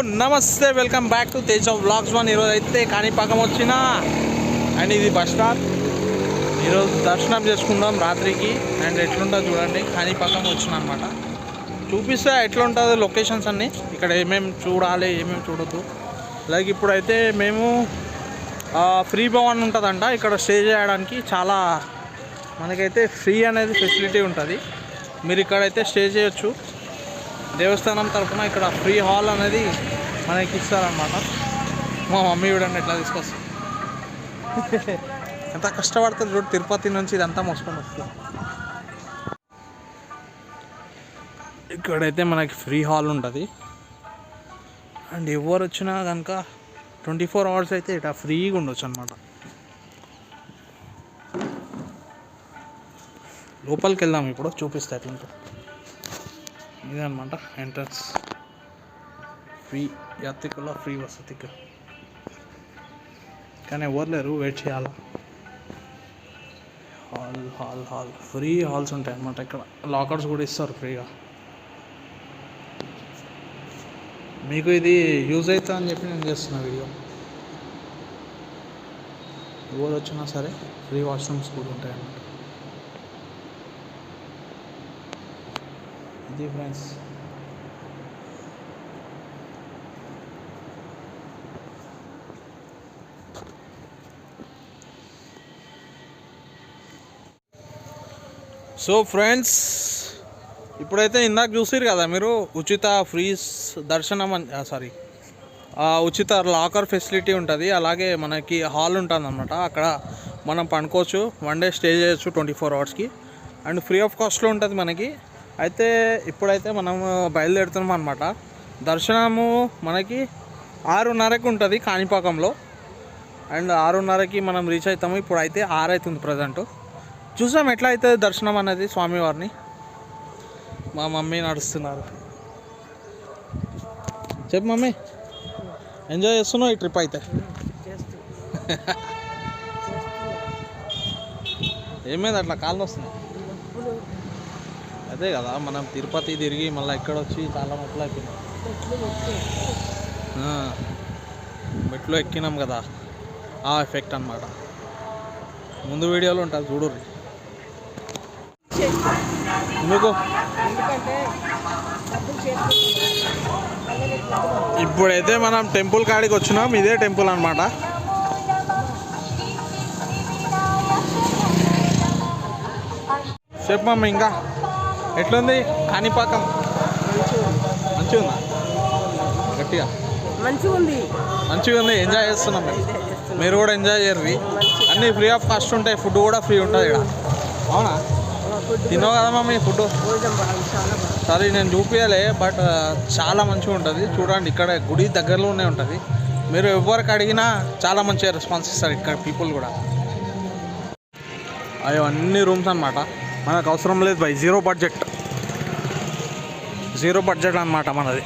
నమస్తే, welcome back to Tej of vlogs 1. ఈరోజు అయితే కాణిపాకం వచ్చిన అండ్ ఇది బస్ స్టాప్. ఈరోజు దర్శనం చేసుకుందాం రాత్రికి. అండ్ ఎట్లుంటుందో చూడండి, కాణిపాకం వచ్చిన అనమాట. చూపిస్తే ఎట్లుంటుందో లొకేషన్స్ అన్నీ, ఇక్కడ ఏమేమి చూడాలి ఏమేమి చూడొద్దు. లైక్ ఇప్పుడైతే మేము ఫ్రీ భవన్ ఉంటుందంట, ఇక్కడ స్టే చేయడానికి చాలా మనకైతే ఫ్రీ అనేది ఫెసిలిటీ ఉంటుంది. మీరు ఇక్కడైతే స్టే చేయొచ్చు. దేవస్థానం తరఫున ఇక్కడ ఫ్రీ హాల్ అనేది మనకి ఇస్తారనమాట. మా మమ్మీ చూడండి ఎట్లా తీసుకొస్తుంది, ఎంత కష్టపడుతుంది చూడు. తిరుపతి నుంచి ఇదంతా మోసుకొని వస్తుంది. ఇక్కడైతే మనకి ఫ్రీ హాల్ ఉంటుంది. అండ్ ఎవరు వచ్చినా కనుక 24 hours అయితే ఇట్లా ఫ్రీగా ఉండొచ్చు అనమాట. లోపలికి వెళ్దాం, ఇప్పుడు చూపిస్తా ఎట్లుంటుంది. ఇదనమాట ఎంట్రన్స్. ఫ్రీ యాత్రికుల ఫ్రీ వసతికి, కానీ ఎవరు లేరు, వెయిట్ చేయాలి. Hall hall hall free halls ఉంటాయి అన్నమాట. ఇక్కడ లాకర్స్ కూడా ఇస్తారు ఫ్రీగా. మీకు ఇది యూజ్ అవుతా అని చెప్పి నేను చేస్తున్నా వీడియో. ఎవరు వచ్చినా సరే ఫ్రీ వాష్రూమ్స్ కూడా ఉంటాయి అన్నమాట. ఇది ఫ్రెండ్స్, సో ఫ్రెండ్స్ ఇప్పుడైతే ఇందాక చూసిరు కదా మీరు, ఉచిత ఫ్రీ దర్శనం అని ఉచిత లాకర్ ఫెసిలిటీ ఉంటుంది. అలాగే మనకి హాల్ ఉంటుంది అన్నమాట. అక్కడ మనం పండుకోవచ్చు, 1 day స్టే చేయొచ్చు 24 hours. అండ్ ఫ్రీ ఆఫ్ కాస్ట్లో ఉంటుంది మనకి. అయితే ఇప్పుడైతే మనము బయలుదేరుతున్నాం అనమాట. దర్శనము మనకి 6:30కి ఉంటుంది కాణిపాకంలో. అండ్ 6:30కి మనం రీచ్ అవుతాము. ఇప్పుడు అయితే 6 అవుతుంది ప్రజెంట్. చూసాం ఎట్లా అవుతుంది దర్శనం అనేది స్వామివారిని. మా మమ్మీ నడుస్తున్నారు. చెప్పు మమ్మీ, ఎంజాయ్ చేస్తున్నావు ఈ ట్రిప్ అయితే? ఏమైంది అట్లా కాళ్ళు వస్తున్నాయి? అదే కదా, మనం తిరుపతి తిరిగి మళ్ళీ ఇక్కడ వచ్చి చాలా మెట్లు ఎక్కినాం. మెట్లు ఎక్కినాం కదా, ఆ ఎఫెక్ట్ అన్నమాట. ముందు వీడియోలో ఉంటుంది చూడుర్రి. ఎందుకు ఇప్పుడైతే మనం టెంపుల్ కాడికి వచ్చినాం. ఇదే టెంపుల్ అన్నమాట. చెప్పమ్మా, ఇంకా ఎట్లుంది కాణిపాకం? మంచిగా ఉందా? గట్టిగా మంచిగా ఉంది. ఎంజాయ్ చేస్తున్నాం మేము. మీరు కూడా ఎంజాయ్ చేయరు. అన్నీ ఫ్రీ ఆఫ్ కాస్ట్ ఉంటాయి. ఫుడ్ కూడా ఫ్రీ ఉంటుంది ఇక్కడ. అవునా? తిన్నావు కదా మమ్మీ ఫుడ్? సరే నేను చూపించాలి, బట్ చాలా మంచిగా ఉంటుంది. చూడండి, ఇక్కడ గుడి దగ్గరలోనే ఉంటుంది. మీరు ఎవరికి అడిగినా చాలా మంచిగా రెస్పాన్స్ ఇస్తారు ఇక్కడ పీపుల్ కూడా. అవి అన్ని రూమ్స్ అన్నమాట. మనకు అవసరం లేదు బై, జీరో బడ్జెట్ అన్నమాట మనది.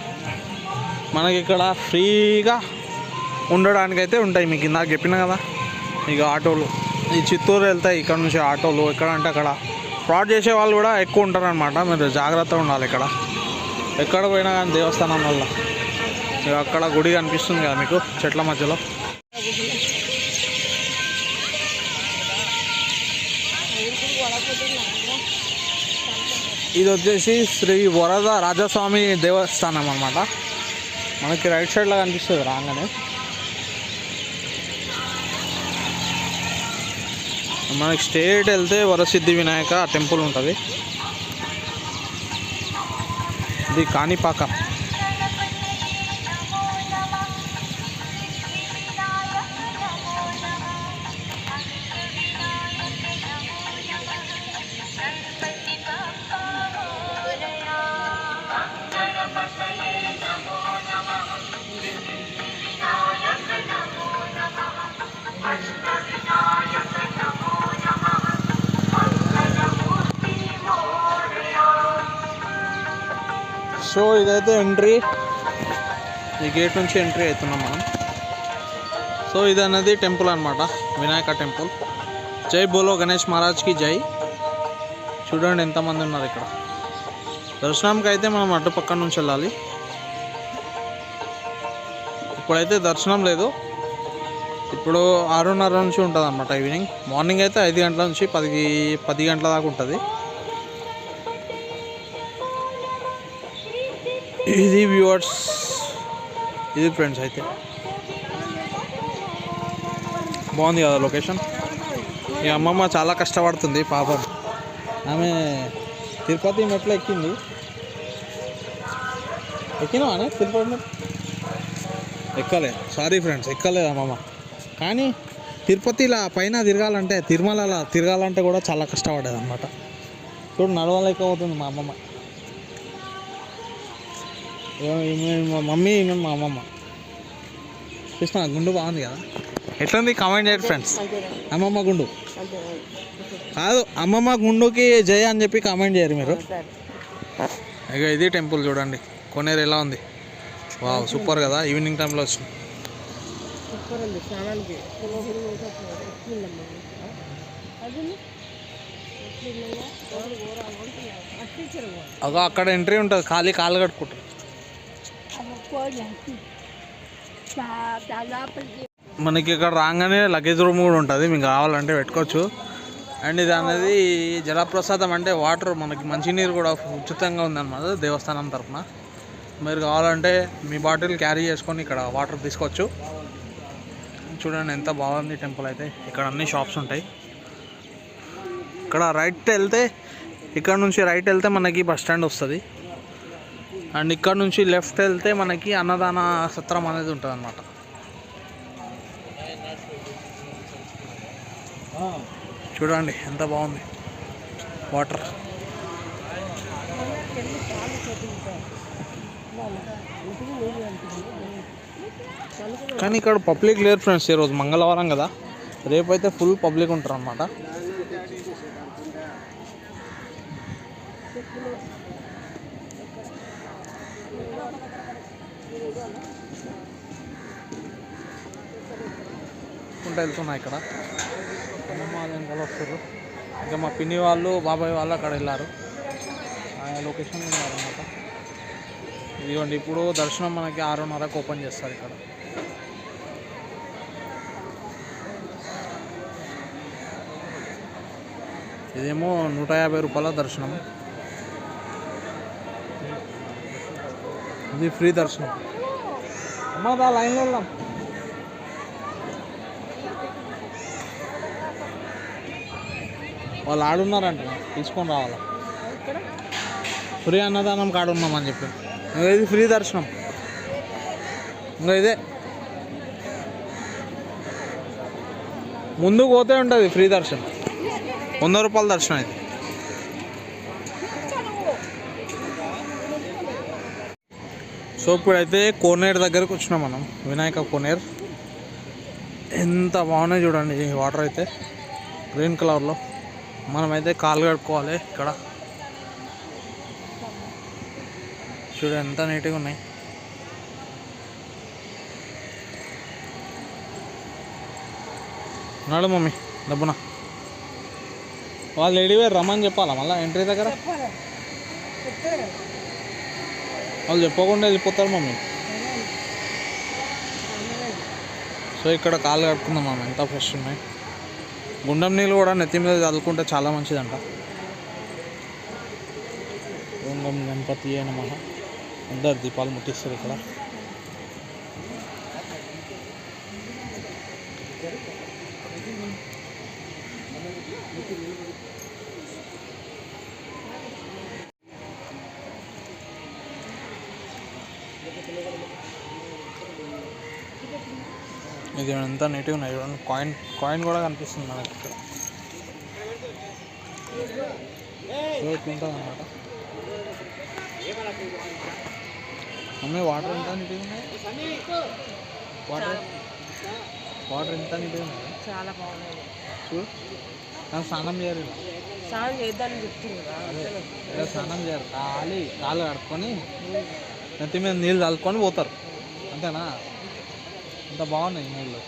మనకి ఇక్కడ ఫ్రీగా ఉండడానికైతే ఉంటాయి. మీకు ఇందాక చెప్పిన కదా, ఇక ఆటోలు ఈ చిత్తూరు వెళ్తాయి ఇక్కడ నుంచి ఆటోలు. ఎక్కడంటే అక్కడ ఫ్రాడ్ చేసే వాళ్ళు కూడా ఎక్కువ ఉంటారనమాట. మీరు జాగ్రత్తగా ఉండాలి ఇక్కడ. ఎక్కడ పోయినా కానీ దేవస్థానం వల్ల. అక్కడ గుడి కనిపిస్తుంది కదా మీకు చెట్ల మధ్యలో. ఇది వచ్చేసి శ్రీ వరద రాజస్వామి దేవస్థానం అన్నమాట. మనకి రైట్ సైడ్లో కనిపిస్తుంది రాగానే. మనకి స్ట్రేట్ వెళ్తే వరసిద్ధి వినాయక టెంపుల్ ఉంటుంది. ఇది కాణిపాకం. సో ఇదైతే ఎంట్రీ, ఈ గేట్ నుంచి ఎంట్రీ అవుతున్నాం మనం. సో ఇది అనేది టెంపుల్ అనమాట, వినాయక టెంపుల్. జై బోలో గణేష్ మహారాజ్కి జై. చూడండి ఎంతమంది ఉన్నారు ఇక్కడ. దర్శనంకి అయితే మనం అటు పక్క నుంచి వెళ్ళాలి. ఇప్పుడైతే దర్శనం లేదు. ఇప్పుడు 6:30 నుంచి ఉంటుంది అన్నమాట ఈవినింగ్. మార్నింగ్ అయితే 5 గంటల నుంచి 10 గంటల దాకా ఉంటుంది. ఇది వ్యూవర్స్, ఇది ఫ్రెండ్స్. అయితే బాగుంది కదా లొకేషన్. ఈ అమ్మమ్మ చాలా కష్టపడుతుంది పాపం. ఆమె తిరుపతి మెట్లు ఎక్కినావానే? తిరుపతి మెట్లు ఎక్కలే. సారీ ఫ్రెండ్స్, ఎక్కలేదు అమ్మమ్మ. కానీ తిరుపతిలో పైన తిరగాలంటే, తిరుమలలో తిరగాలంటే కూడా చాలా కష్టపడేది అనమాట. చూడు నడవలేకపోతుంది మా అమ్మమ్మ. మా మమ్మీ మా అమ్మమ్మ. చూసిన గుండు బాగుంది కదా. ఎట్లుంది కామెంట్ చేయండి ఫ్రెండ్స్. అమ్మమ్మ గుండు కాదు, అమ్మమ్మ గుండుకి జయ అని చెప్పి కామెంట్ చేయరు మీరు. ఇక ఇది టెంపుల్ చూడండి, కోనేరు ఎలా ఉంది. వావ్, సూపర్ కదా. ఈవినింగ్ టైంలో వచ్చింది. అక్కడ ఎంట్రీ ఉంటుంది, ఖాళీ కాళ్ళు కట్టుకుంటారు. మనకి ఇక్కడ రాగానే లగేజ్ రూమ్ కూడా ఉంటుంది, మీకు కావాలంటే పెట్టుకోవచ్చు. అండ్ ఇది అనేది జలప్రసాదం, అంటే వాటర్ మనకి మంచినీరు కూడా ఉచితంగా ఉందన్నమాట దేవస్థానం తరఫున. మీరు కావాలంటే మీ బాటిల్ క్యారీ చేసుకొని ఇక్కడ వాటర్ తీసుకోవచ్చు. చూడండి ఎంత బాగుంది టెంపుల్ అయితే. ఇక్కడ అన్ని షాప్స్ ఉంటాయి. ఇక్కడ ఇక్కడ నుంచి రైట్ వెళ్తే మనకి బస్ స్టాండ్ వస్తుంది. అండ్ ఇక్కడ నుంచి లెఫ్ట్ వెళ్తే మనకి అన్నదాన సత్రం అనేది ఉంటుంది అన్నమాట. చూడండి ఎంత బాగుంది వాటర్. కానీ ఇక్కడ పబ్లిక్ లేరు ఫ్రెండ్స్. ఈరోజు మంగళవారం కదా, రేపైతే ఫుల్ పబ్లిక్ ఉంటారు అన్నమాట. వెళ్తున్నా ఇక్కడ అమ్మమ్మ వెనకాల వస్తారు. ఇంకా మా పిన్ని వాళ్ళు బాబాయ్ వాళ్ళు అక్కడ వెళ్ళారు, ఆ లొకేషన్లో ఉన్నారన్నమాట. ఇదిగోండి ఇప్పుడు దర్శనం మనకి 6:30కి ఓపెన్ చేస్తారు ఇక్కడ. ఇదేమో 150 రూపాయల దర్శనం. ఇది ఫ్రీ దర్శనం. అమ్మ దా లైన్లో వెళ్దాం. వాళ్ళు ఆడున్నారంట, తీసుకొని రావాలా. ఫ్రీ అన్నదానం కాడున్నామని చెప్పి. ఇది ఫ్రీ దర్శనం. ఇంకా ఇదే ముందుకు పోతే ఉంటుంది ఫ్రీ దర్శనం. 100 రూపాయల దర్శనం ఇది. సో ఇప్పుడైతే కోనేరు దగ్గరకు వచ్చినాం మనం, వినాయక కోనేరు. ఎంత బాగున్నాయి చూడండి ఈ వాటర్ అయితే, గ్రీన్ కలర్లో. మనమైతే కాళ్ళు కడుక్కోవాలి ఇక్కడ. చూడ ఎంత నీట్గా ఉన్నాయి. ఉన్నాడు మమ్మీ డబ్బున. వాళ్ళు ఎడివేరు రమ్మని చెప్పాలా మళ్ళీ ఎంట్రీ దగ్గర? వాళ్ళు చెప్పకుండా వెళ్ళిపోతారు మమ్మీ. సో ఇక్కడ కాళ్ళు కడుక్కుందాం మనం, ఎంత ఫ్రెష్ ఉన్నాయి. గుండం నీళ్ళు కూడా నెత్తి మీద చల్లుకుంటే చాలా మంచిదంట. గుండం గణపతి నమః. అందరు దీపాలు ముట్టిస్తారు ఇక్కడ. ఇది ఎంత నీట్గా ఉన్నాయి చూడండి. కాయిన్ కూడా కనిపిస్తుంది మనకి ఇక్కడ. ఉంటుంది అన్నమాట. మమ్మీ వాటర్ ఎంత నీట్గా ఉన్నాయి. వాటర్ ఎంత నీట్గా ఉన్నాయి. చాలా బాగున్నాయి. చూడు, నాకు స్నానం చేయరు. స్నానం చేద్దామని చెప్తున్నా. స్నానం చేయరు, కాళ్ళు కడుక్కొని నెత్తి మీద నీళ్ళు చల్లుకొని పోతారు, అంతేనా? అంత బాగున్నాయి నీళ్ళు.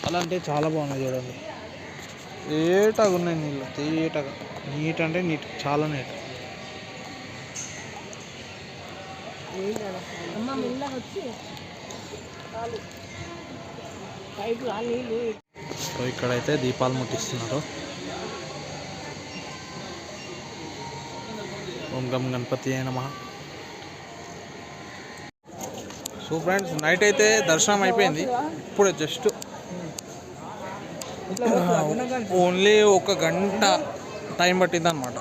చాలా అంటే చాలా బాగున్నాయి చూడండి. తేటగా ఉన్నాయి నీళ్ళు, తేటగా. నీట్ అంటే నీట్, చాలా నీట్. చాలు పైపు ఆ నీళ్ళు సో ఇక్కడైతే దీపాలు ముట్టిస్తున్నారు. ఓం గం గణపతి అయిన నమః. సో ఫ్రెండ్స్ నైట్ అయితే దర్శనం అయిపోయింది. ఇప్పుడు జస్ట్ ఓన్లీ 1 గంట టైం పట్టింది అనమాట.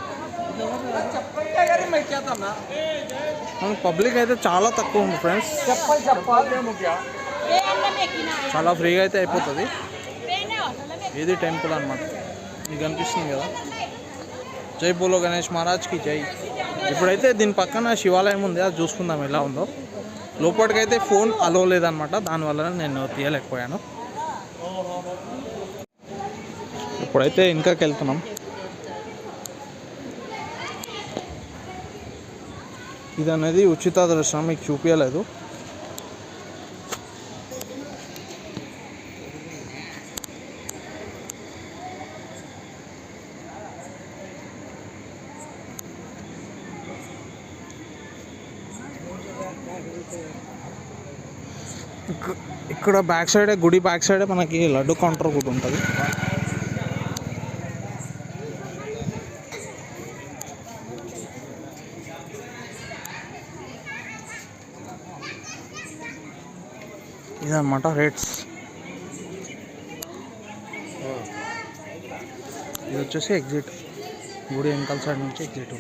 పబ్లిక్ అయితే చాలా తక్కువ ఉంది ఫ్రెండ్స్. చాలా ఫ్రీగా అయితే అయిపోతుంది. ఇది టెంపుల్ అనమాట, మీకు కనిపిస్తుంది కదా. జై బోలో గణేష్ మహారాజ్కి జై. ఇప్పుడైతే దీని పక్కన శివాలయం ఉంది, అది చూసుకుందాం ఎలా ఉందో. లోపలికైతే ఫోన్ అలో లేదనమాట, దానివల్ల నేను తీయలేకపోయాను. ఇప్పుడైతే ఇంకాకి వెళ్తున్నాం. ఇది అనేది ఉచిత దర్శనం, మీకు చూపించలేదు. ఇక్కడ బ్యాక్ సైడే, గుడి బ్యాక్ సైడే మనకి లడ్డు కౌంటర్ కూడా ఉంటుంది. ఇదన్నమాట రేట్స్. ఇది వచ్చేసి ఎగ్జిట్, గుడి వెనకాల సైడ్ నుంచి ఎగ్జిట్.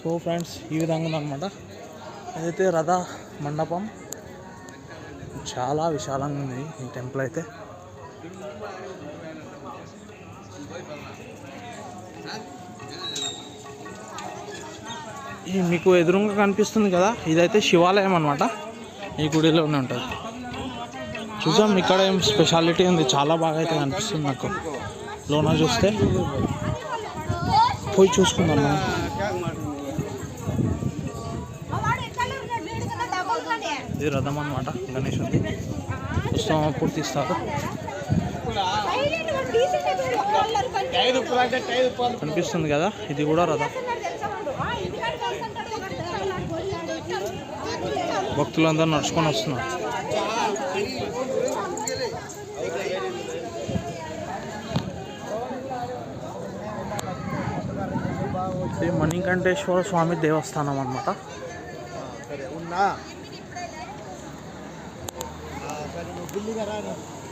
సో ఫ్రెండ్స్ ఈ విధంగా ఉందన్నమాట. అదైతే రథ మండపం, చాలా విశాలంగా ఉంది ఈ టెంపుల్ అయితే. ఈ మీకు ఎదురుగా కనిపిస్తుంది కదా, ఇదైతే శివాలయం అనమాట. ఈ గుడిలోనే ఉంటుంది. చూసాం ఇక్కడ ఏం స్పెషాలిటీ ఉంది, చాలా బాగా అయితే కనిపిస్తుంది నాకు. లోన చూస్తే పోయి చూసుకుందాం మనం. ఇది రథం అనమాట, గణేశుడి ఉత్సవం అప్పుడు తీస్తారు. కనిపిస్తుంది కదా, ఇది కూడా రథం. భక్తులందరూ నడుచుకొని వస్తున్నారు. ఇది మణికంఠేశ్వర స్వామి దేవస్థానం అన్నమాట.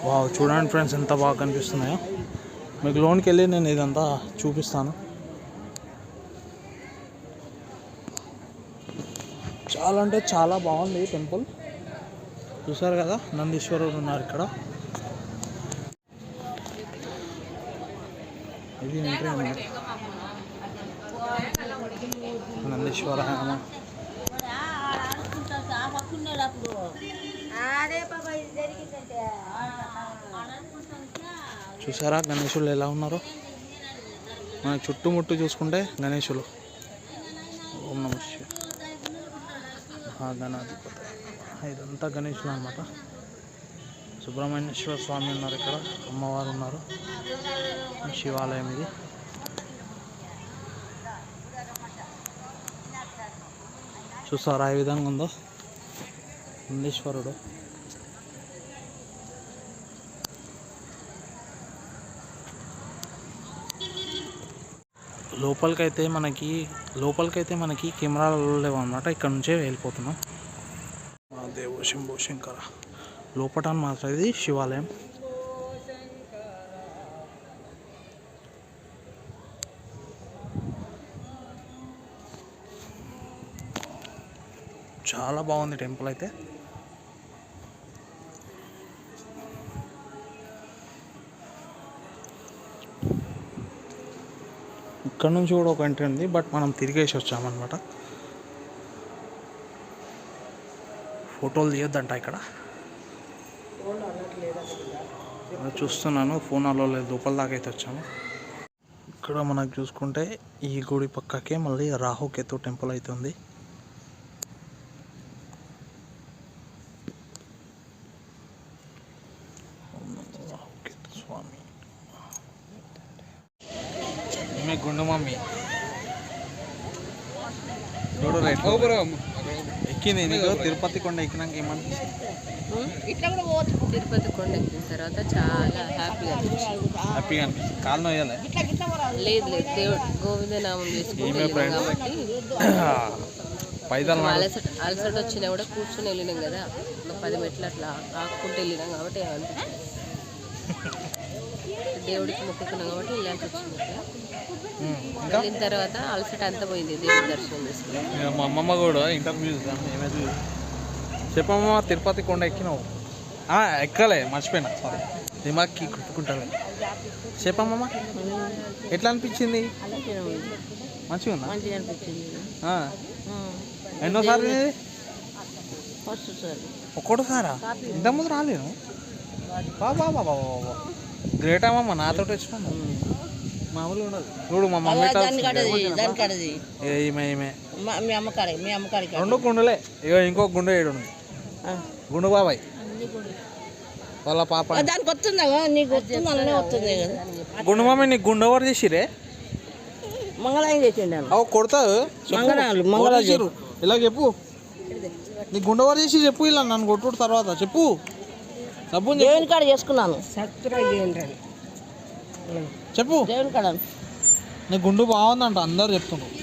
వావ్, చూడండి ఫ్రెండ్స్ ఎంత బాగా కనిపిస్తున్నాయో. మీకు లోన్కి వెళ్ళి నేను ఇదంతా చూపిస్తాను. చాలా అంటే చాలా బాగుంది టెంపుల్. చూసారు కదా, నందీశ్వరుడు ఉన్నారు ఇక్కడ. ఇది ఎంట్రీ అన్నమాట. నందీశ్వర చూసారా గణేశులు ఎలా ఉన్నారో. మన చుట్టుముట్టు చూసుకుంటే గణేశులు. ఓం నమః శివాయ, మహాగణాధిపతి. ఇదంతా గణేశులు అనమాట. సుబ్రహ్మణ్యేశ్వర స్వామి ఉన్నారు ఇక్కడ, అమ్మవారు ఉన్నారు. శివాలయం ఇది. చూసారా ఏ విధంగా ఉందో నందీశ్వరుడు. లోపలికైతే మనకి కెమెరాలు లేవు అన్నమాట. ఇక్కడ నుంచే వెళ్ళిపోతున్నాం. దేవ శంభో శంకర. లోపల మాత్రం ఇది శివాలయం. చాలా బాగుంది టెంపుల్ అయితే. ఇక్కడ నుంచి కూడా ఒక ఎంట్రీ ఉంది, బట్ మనం తిరిగేసి వచ్చామన్నమాట. ఫోటోలు తీయొద్దంట ఇక్కడ. చూస్తున్నాను, ఫోన్ అలో లేదు. లోపల దాకా అయితే వచ్చాము. ఇక్కడ మనకు చూసుకుంటే ఈ గుడి పక్కకే మళ్ళీ రాహుకేతు టెంపుల్ అయితే ఉంది. స్వామి గుండు మమ్మీ చూడు రైట్ ఎక్కింది నీకు తిరుపతి కొండ ఎక్కినాక ఏమన్నా ఇట్లా కూడా పోవచ్చు. తిరుపతి కొండ ఎక్కిన తర్వాత చాలా హ్యాపీగా అనిపించింది. హ్యాపీగా అనిపిస్తుంది కాలు నొయ్యాలి లేదు లేదు దేవుడు గోవిందనామం చేసుకుంటూ వెళ్ళినాం కాబట్టి పైదల్ అలసట వచ్చినా కూడా కూర్చొని వెళ్ళినాం కదా, ఒక 10 మెట్లు అట్లా ఆకుంటూ వెళ్ళినాం కాబట్టి ఏమనిపించింది. దేవుడికి మొక్కుకున్నాం కాబట్టి వెళ్ళాల్సి వచ్చింది. వెళ్ళిన తర్వాత అలసట అంతా పోయింది, దేవుడి దర్శనం చేసుకున్నాం. మా అమ్మమ్మ కూడా ఇంటర్వ్యూ ఏమైతే చెప్పమ్మా తిరుపతి కొండ ఎక్కినావు ఎక్కలే మర్చిపోయినా సారీ దిమాక్కి కుట్టుకుంటాను చెప్పమ్మమ్మ ఎట్లా అనిపించింది మంచిగా ఉందా మంచిగా అనిపించింది. ఎన్నోసారి ఫస్ట్ సార్ ఒక్కటోసారా ఇంతకుముందు రాలేను బాబా బాబా బాబా గ్రేట్ అమ్మమ్మ నాతో వచ్చినాను మామూలుగా ఉండదు చూడు మా మమ్మీ ఈమె ఈమె మీ అమ్మకాడికి రెండు గుండెలే ఇక ఇంకో గుండె ఏడు ఉంది గుండు బాబాయ్ వాళ్ళ పాప దానికి వస్తుందా నీకు వస్తుంది అలానే వస్తుంది కదా. గుండు మమ్మీ నీకు గుండె ఎవరు చేసిరే మంగళాయం చేసిండు అవు కొడతావు మంగళాలు చేసిరు ఇలా చెప్పు నీకు గుండె ఎవరు చేసి చెప్పు ఇలా నన్ను కొట్టుడు తర్వాత చెప్పు డబ్బు దేవుని కాడ చేసుకున్నాను. చెప్పు దేవుని కాడ నీ గుండు బాగుందంట అందరు చెప్తున్నారు